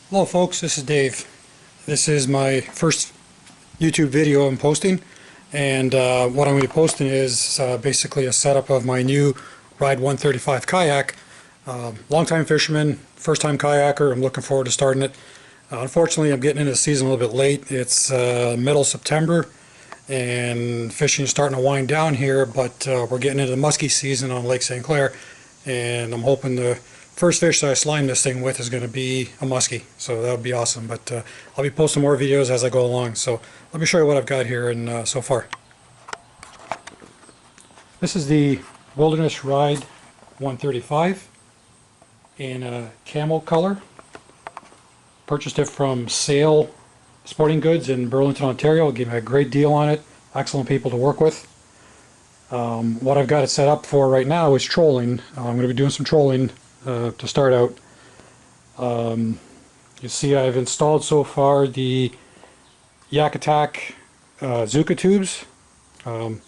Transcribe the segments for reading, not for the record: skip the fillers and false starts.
Hello folks, this is Dave. This is my first YouTube video I'm posting, and what I'm going to be posting is basically a setup of my new Ride 135 kayak. Long-time fisherman, first-time kayaker. I'm looking forward to starting it. Unfortunately, I'm getting into the season a little bit late. It's middle September and fishing is starting to wind down here, but we're getting into the muskie season on Lake St. Clair, and I'm hoping the first fish that I slime this thing with is going to be a muskie, so that would be awesome. But I'll be posting more videos as I go along, so let me show you what I've got here and so far. This is the Wilderness Ride 135 in a camel color. Purchased it from Sale Sporting Goods in Burlington, Ontario. Gave me a great deal on it. Excellent people to work with. What I've got it set up for right now is trolling. I'm going to be doing some trolling to start out. You see I've installed so far the Yak Attack Zuka tubes. Probably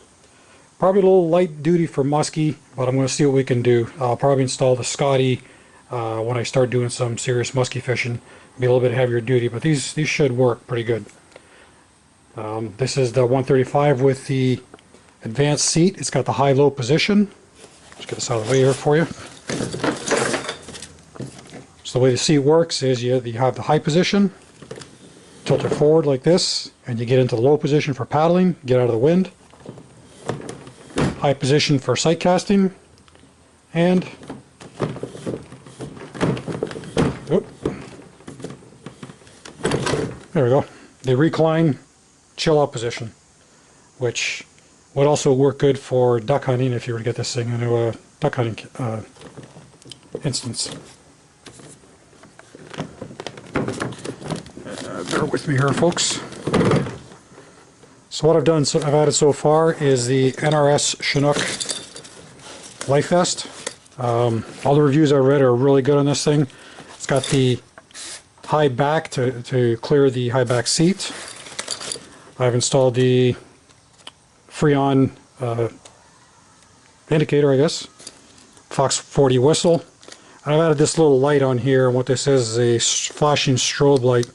a little light duty for muskie, but I'm going to see what we can do. I'll probably install the Scotty when I start doing some serious muskie fishing. Be a little bit heavier duty, but these should work pretty good. This is the 135 with the advanced seat. It's got the high-low position. Just get this out of the way here for you. So the way the seat works is you have the high position, tilt it forward like this, and you get into the low position for paddling, get out of the wind. High position for sight casting, and there we go. The recline chill out position, which would also work good for duck hunting if you were to get this thing into a duck hunting instance. Bear with me here, folks. So what I've done, I've added so far is the NRS Chinook life vest. All the reviews I've read are really good on this thing. It's got the high back to clear the high back seat. I've installed the Freon indicator, I guess, Fox 40 whistle. And I've added this little light on here, and what this is a flashing strobe light.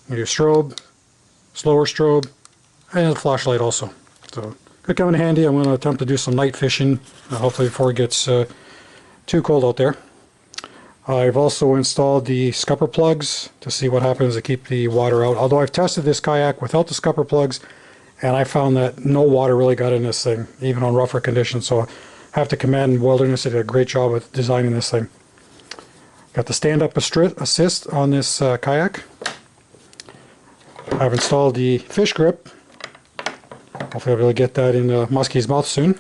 You can do strobe, slower strobe, and a flashlight also. So could come in handy. I'm going to attempt to do some night fishing, hopefully before it gets too cold out there. I've also installed the scupper plugs to see what happens to keep the water out. Although I've tested this kayak without the scupper plugs, and I found that no water really got in this thing, even on rougher conditions. So I have to commend Wilderness. They did a great job with designing this thing. Got the stand-up assist on this kayak. I've installed the fish grip. Hopefully I'll be able to get that in muskie's mouth soon.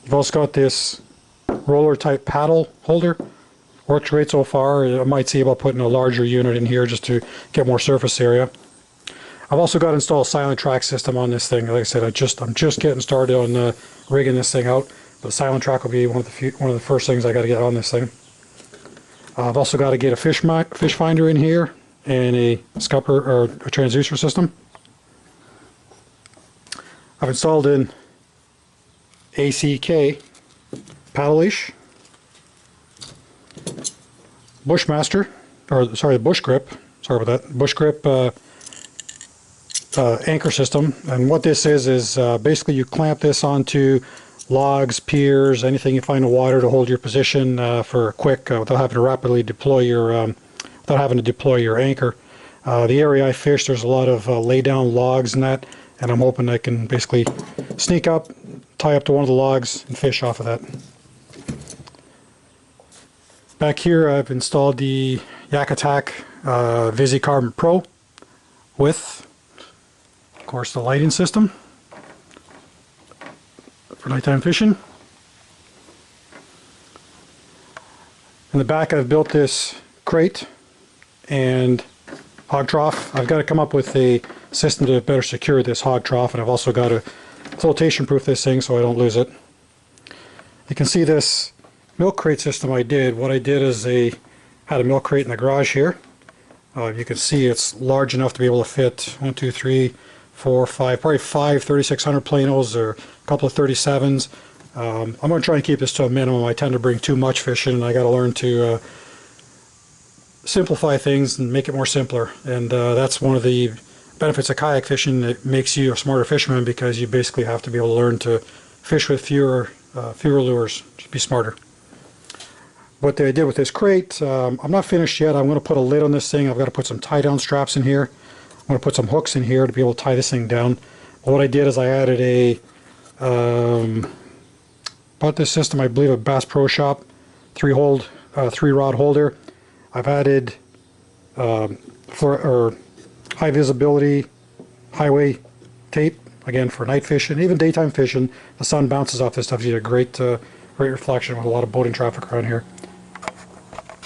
You've also got this roller type paddle holder. Works great so far. I might see about putting a larger unit in here just to get more surface area. I've also got installed a silent track system on this thing. Like I said, I'm just getting started on rigging this thing out. But the silent track will be one of the first things I got to get on this thing. I've also got to get a fish finder in here and a scupper or a transducer system. I've installed an ACK paddle leash, Bushmaster, or sorry, the Bush Grip. Sorry about that. Bush Grip anchor system. And what this is basically you clamp this onto logs, piers, anything you find in the water to hold your position for a quick, without having to rapidly deploy your, anchor. The area I fish, there's a lot of lay down logs and that, and I'm hoping I can basically sneak up, tie up to one of the logs, and fish off of that. Back here I've installed the Yak Attack VisiCarbon Pro with, of course, the lighting system for nighttime fishing. In the back I've built this crate and hog trough. I've got to come up with a system to better secure this hog trough, and I've also got to flotation proof this thing so I don't lose it. You can see this milk crate system I did. What I did is I had a milk crate in the garage here. You can see it's large enough to be able to fit 1, 2, 3, 4, 5, probably 5 3600 planos or a couple of 37s. I'm going to try and keep this to a minimum. I tend to bring too much fish in, and I got to learn to simplify things and make it more simpler. And that's one of the benefits of kayak fishing. It makes you a smarter fisherman because you basically have to be able to learn to fish with fewer lures, to be smarter. What I did with this crate, I'm not finished yet. I'm going to put a lid on this thing. I've got to put some tie down straps in here. I'm going to put some hooks in here to be able to tie this thing down. But what I did is I added a bought this system, I believe, at Bass Pro Shop, 3-rod holder. I've added high visibility highway tape, again for night fishing, even daytime fishing. The sun bounces off this stuff. You get a great reflection with a lot of boating traffic around here.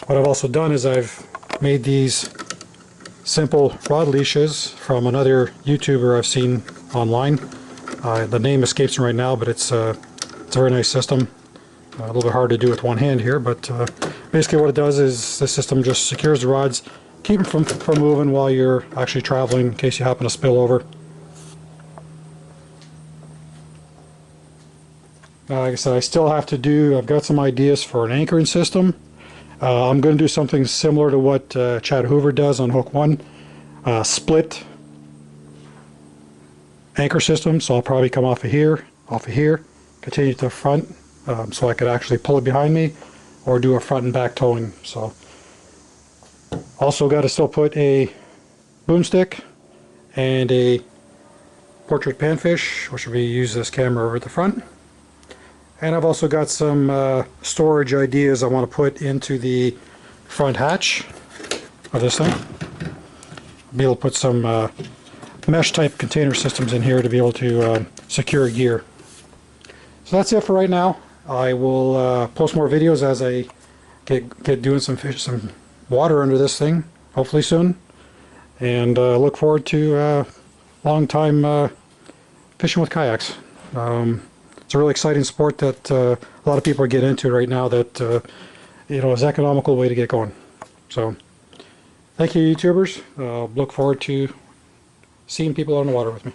What I've also done is I've made these simple rod leashes from another YouTuber I've seen online. The name escapes me right now, but it's a very nice system. A little bit hard to do with one hand here, but basically what it does is the system just secures the rods, keep them from moving while you're actually traveling in case you happen to spill over. Like I said, I still have to I've got some ideas for an anchoring system. I'm going to do something similar to what Chad Hoover does on Hook 1, split anchor system. So I'll probably come off of here, continue to the front, so I could actually pull it behind me, or do a front and back towing. So also got to still put a boomstick and a portrait panfish, which will be use this camera over at the front. And I've also got some storage ideas I want to put into the front hatch of this thing. Be able to put some mesh type container systems in here to be able to secure gear. So that's it for right now. I will post more videos as I get doing some water under this thing, hopefully soon. And look forward to long time fishing with kayaks. It's a really exciting sport that a lot of people are getting into right now that is an economical way to get going. So thank you, YouTubers. Look forward to seeing people on the water with me.